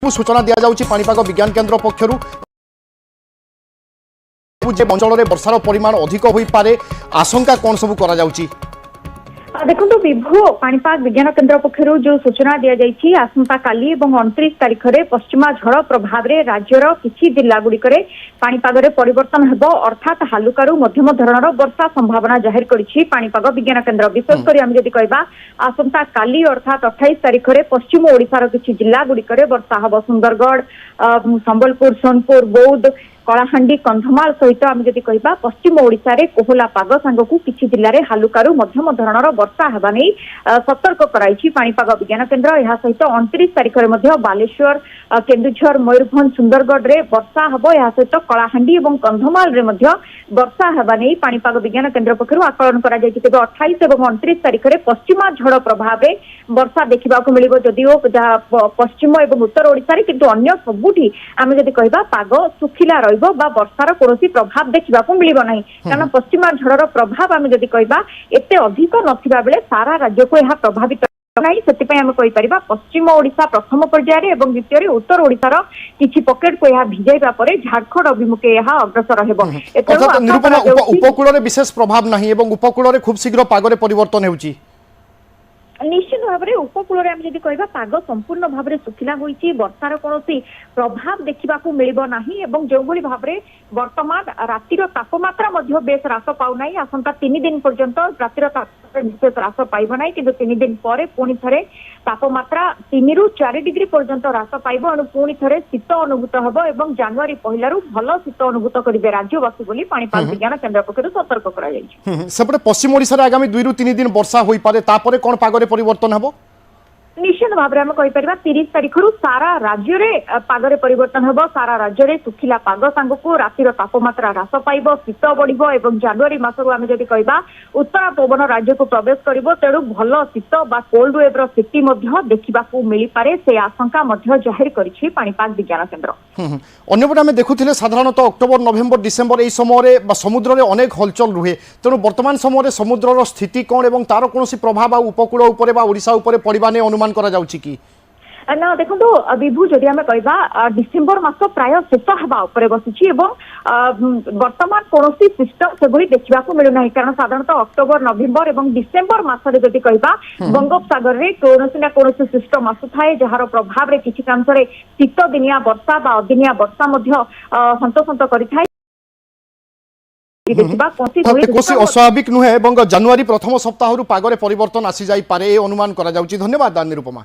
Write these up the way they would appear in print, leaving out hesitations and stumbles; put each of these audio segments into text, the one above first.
सूचना दि जाउछि पाणीपाग विज्ञान केन्द्र पक्षरु जे अंचल में वर्षार परिमाण अधिक होई पारे आशंका कौन सब करा जाउछि। देखो विभु पाणीपाग विज्ञान केन्द्र पक्षर जो सूचना दि जाइए आसंता काली और 29 तारीख में पश्चिमा झड़ प्रभाव में राज्यर किसी जिला गुड़िक पाणीपाग परिवर्तन हेब अर्थात हालुकारु मध्यम धरणर वर्षा संभावना जाहिर करिछि पाणीपाग विज्ञान केन्द्र। विशेषकर आम जदि कहबा आसंता काली अर्थात 28 तारीख में पश्चिम ओडिशार किछि जिला गुड़िक वर्षा हेब। सुंदरगढ़, संबलपुर, सोनपुर, बौद्ध, कलाहांडी, कंधमाल सहित आम जदि कहबा पश्चिम ओडिशा रे कोहला पाग सांगकु किछि जिल्ला रे हालुकारु मध्यम धरणर वर्षा हेबा नै सतर्क कराइछि पाणीपाग विज्ञान केन्द्र। यह सहित 29 तारीख रे मध्य बालेश्वर, केन्दुझर, मयूरभंज, सुंदरगढ़ रे वर्षा हेबो। यह सहित कलाहांडी और कंधमाल रे मध्य वर्षा हेबा नै पाणीपाग विज्ञान केन्द्र पक्षरु आकलन करा जाइछि। तेबे 28 और 29 तारीख रे पश्चिमा झड़ प्रभाव रे वर्षा देखा मिलिबो जदिओ पश्चिम और उत्तर ओडिशा रे, किंतु अन्य सबुठी आम जदि कहबा पाग सुखिला वर्षार कौन प्रभाव देखा मिल ना, कारण पश्चिमा झड़र प्रभाव आम जदि कहबा एते अधिक नथिबा बेले सारा राज्य को यह प्रभावित नहीं। से आम कहीपर पश्चिम ओडिशा प्रथम पर्यायर और द्वितीय उत्तर ओडिशार किछि पॉकेट को यह भिजाइबा परे झारखंड अभिमुखे यह अग्रसर हेबो। उपकूल रे विशेष प्रभाव नहीं एवं उपकूल रे खूब शीघ्र पागरे परिवर्तन हेउची। निश्चित भाव में उपकूल में जदि कहबा पाग संपूर्ण भाव में सुखिला होइछि, वर्षार कौन प्रभाव देखा मिल ना। जो भाव में वर्तमान रातिर तापमात्रा बेस ह्रास पाऊना। आसंता 3 दिन पर्यंत रातिर तापमात्रा विशेष ह्रास पाइब ना, कि 3 दिन पर पुणी थे तापमात्रा 3 ରୁ 4 डिग्री पर्यंत ह्रास पाइब और पुणी थे शीत अनुभूत हेब और जनवरी पहलू भल शीत अनुभूत करेंगे राज्यवासी बोली पाणीपाग विज्ञान केन्द्र पक्षर सतर्क कर। पश्चिम ओडिशा आगामी 2 ରୁ 3 दिन वर्षा हो पारे, तापरे कौन पागरे परिवर्तन हेबो? निश्चित भाव में आम कहीपर 30 तारीख सारा राज्य में पागरे परिवर्तन हेब। सारा राज्य में सुखिला पाग सांगकु रातिर तापमात्रा ह्रास पाइब, शीत बढ़िब और जनवरी मासरू आम जदि कहबा उत्तरा पवन राज्य को प्रवेश करिबो, तेणु भल शीत बा कोल्ड वेव्र स्थिति देखा मिल पारे से आशंका जाहिर करिछि पाणीपाग विज्ञान केन्द्र। अन्यपटे आम देखुथिले साधारणतः अक्टोबर, नवेम्बर, डिसेम्बर यही समय समुद्र में अनेक हलचल रुहे, तेणु वर्तमान समय समुद्रर स्थिति कौन और तार कौन प्रभाव उपकूल ओडिशा उपरे पड़िबा नै अनुमान करा जाउछि कि ना। देखो विभू जदि आम कहबा डिसेम्बर मास प्राय शेष हवा उपरे बसिछि वर्तमान कौन सिस्टम से देखा मिलूना, कारण साधारणतः अक्टोबर, नवेम्बर और डिसेम्बर मासरे जदि कहबा बंगोपसागर रे कौन ना कौन सिस्टम आसुए जार प्रभाव में किसी कांशरे शीत दिनिया वर्षा बा अदिनिया वर्षा हंतसंत करिथाय। अस्वाभाविक नुहे जनवरी प्रथम सप्ताह पागरे परिवर्तन आसी जाई पारे अनुमान करा जाउछि। धन्यवाद निरुपमा।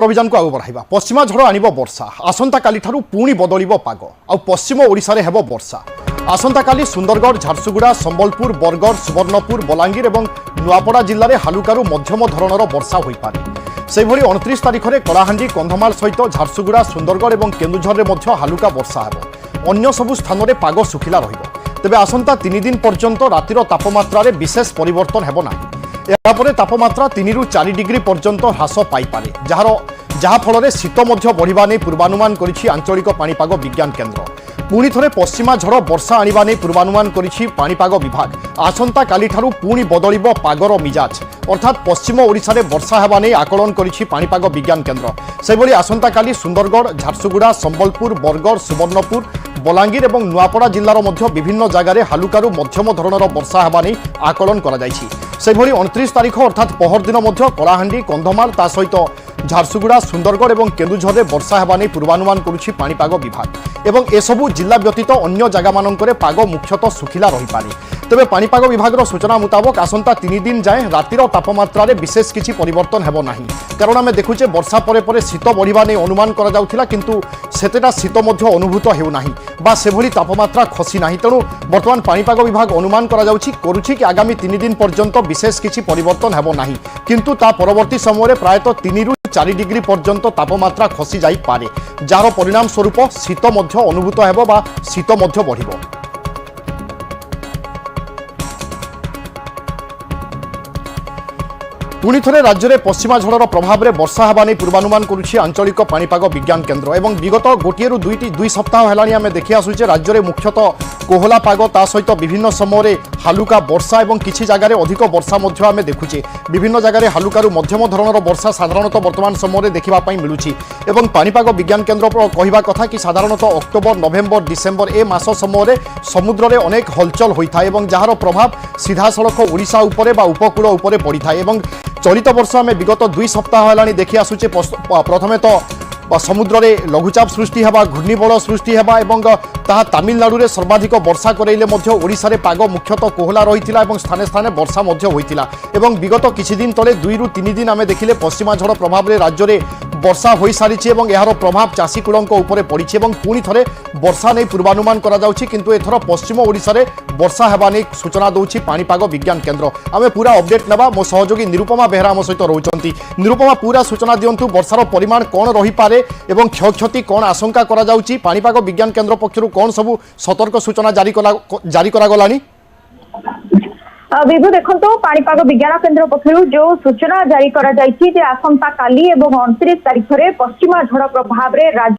अभियान को आगे बढ़ाइबा। पश्चिमा झड़ आनिब वर्षा, आसंता काली ठारू पुणी बदलिब पाग आ पश्चिम ओडिशा रे हेब वर्षा। आसंता काली सुंदरगढ़, झारसुगुड़ा, संबलपुर, बरगढ़, सुवर्णपुर, बलांगीर और नुआपड़ा जिले में हालुकारु मध्यम धरणर वर्षा हो पारे। से 29 तारीख में कलाहांडी, कंधमाल सहित झारसुगुड़ा, सुंदरगढ़ और केन्दुझर में हालुका वर्षा हेब। अन्य सबु स्थान में पाग सुखिला रहिब। तेबे आसंता 3 दिन पर्यंत रातिर तापमात्रा रे विशेष परिवर्तन हेब नाही। यापर तापमात्रा 3 ରୁ 4 डिग्री पर्यंत ह्रास पाइपे, जहाँफल शीत बढ़ा नहीं पूर्वानुमान करिछि आंचलिक पाणीपाग विज्ञान केन्द्र। पुणी थे पश्चिमा झड़ वर्षा आनिबा नहीं पूर्वानुमान करिछि पाणीपाग विभाग। आसंता काली ठारू पुणी बदलिब पागर मिजाज, अर्थात पश्चिम ओडिशा रे वर्षा हेबा नहीं आकलन करिछि पाणीपाग विज्ञान केन्द्र। सेहिभଳି आसंता काली सुंदरगढ़, झारसुगुड़ा, संबलपुर, बरगढ़, सुवर्णपुर, बलांगीर और नुआपड़ा जिलार विभिन्न जगार हालुकारु मध्यम धरणर वर्षा हेबा नहीं आकलन करा जायछि। सेहिभଳି 29 तारीख अर्थात पहर दिन कलाहांडी, कंधमाल ता सहित झारसुगुड़ा, सुंदरगढ़ और केन्दुझर में वर्षा हेबा नहीं पूर्वानुमान करुछि पाणीपाग विभाग। एवं एसबू जिला व्यतीत अन्य जगह मानकरे पाग मुख्यतः सुखिला रही पारे। तेबे पाणीपाग विभाग सूचना मुताबक आसंता 3 दिन जाए रातिर तापमात्रा रे विशेष किछि परिवर्तन हेबो नाही, कारण आम देखुचे वर्षा परे परे शीत बढ़िबा नहीं अनुमान करा जाउथिला, किंतु सेतेटा शीत मध्य अनुभूत हेउ नाही बा सेभली तापमात्रा खसी नाही। तेणु वर्तमान पाणीपाग विभाग अनुमान करा जाउछि करुछि कि आगामी 3 दिन पर्यंत विशेष किछि परिवर्तन हेबो नाही, किंतु ता परवर्ती समय प्रायतः 3 ରୁ 4 डिग्री पर्यंत तापमात्रा खसी जाई पारे, जार परिणाम स्वरूप शीत मध्य अनुभूत हेबो बा शीत मध्य बढ़िबो। पुणी थे राज्य में पश्चिमा झड़र प्रभाव में वर्षा हेबा नहीं पूर्वानुमान करुछि आंचलिक पाणीपाग विज्ञान केन्द्र एवं विगत गोटे दुई सप्ताह है आम देखि आसुचे राज्य में मुख्यतः कोहला पाग ता सहित विभिन्न समय हालुका वर्षा और किसी जगार अधिक वर्षा आम देखुचे विभिन्न जगार हालुकारु मध्यम धरणर वर्षा साधारणतः वर्तमान समय देखा मिलूची एवं पाणीपाग विज्ञान केन्द्र कहवा कथा कि साधारणतः अक्टोबर नवेम्बर डिसेम्बर ए मास समय समुद्र में अनेक हलचल होता है जार प्रभाव सीधा सड़क ओडिशा उपरे बा उपकूल उपरे पड़ी था। चलित वर्ष आम विगत दुई सप्ताह है देखि आसुचे प्रथमे तो समुद्र में लघुचाप सृष्टि हेबा घूर्णिबल सृष्टि हेबा एवं ताहा तमिलनाडु में सर्वाधिक वर्षा कराइले ओडिशा रे पाग मुख्यतः कोहला रही स्थाने स्थाने वर्षा होइतिला एवं विगत किछि दिन तले 2 ରୁ 3 दिन आम देखिले पश्चिमा झड़ प्रभाव में राज्य में वर्षा हो सारी और यार प्रभाव चाषी कूल पड़ी पुणी थे वर्षा नहीं पूर्वानुमान किंतु एथर पश्चिम ओडिशा रे वर्षा हेबा नहीं सूचना दौर पाणीपाग विज्ञान केन्द्र आम पूरा अपडेट नेबा मो सहयोगी निरुपमा बेहरा आम सहित रोचंती। निरुपमा पूरा सूचना दिंतु वर्षार परिमाण कौन रही पारे एवं क्षयक्षति कौन आशंका करा जाउची पाणीपाग विज्ञान केन्द्र पक्षरु कौन सबु सतर्क सूचना जारी करा गलानी। विभु देखो पाणीपाग विज्ञान केन्द्र पक्षर जो सूचना जारी करा आसंता काली और 29 तारिख में पश्चिमा झड़ प्रभाव में राज्य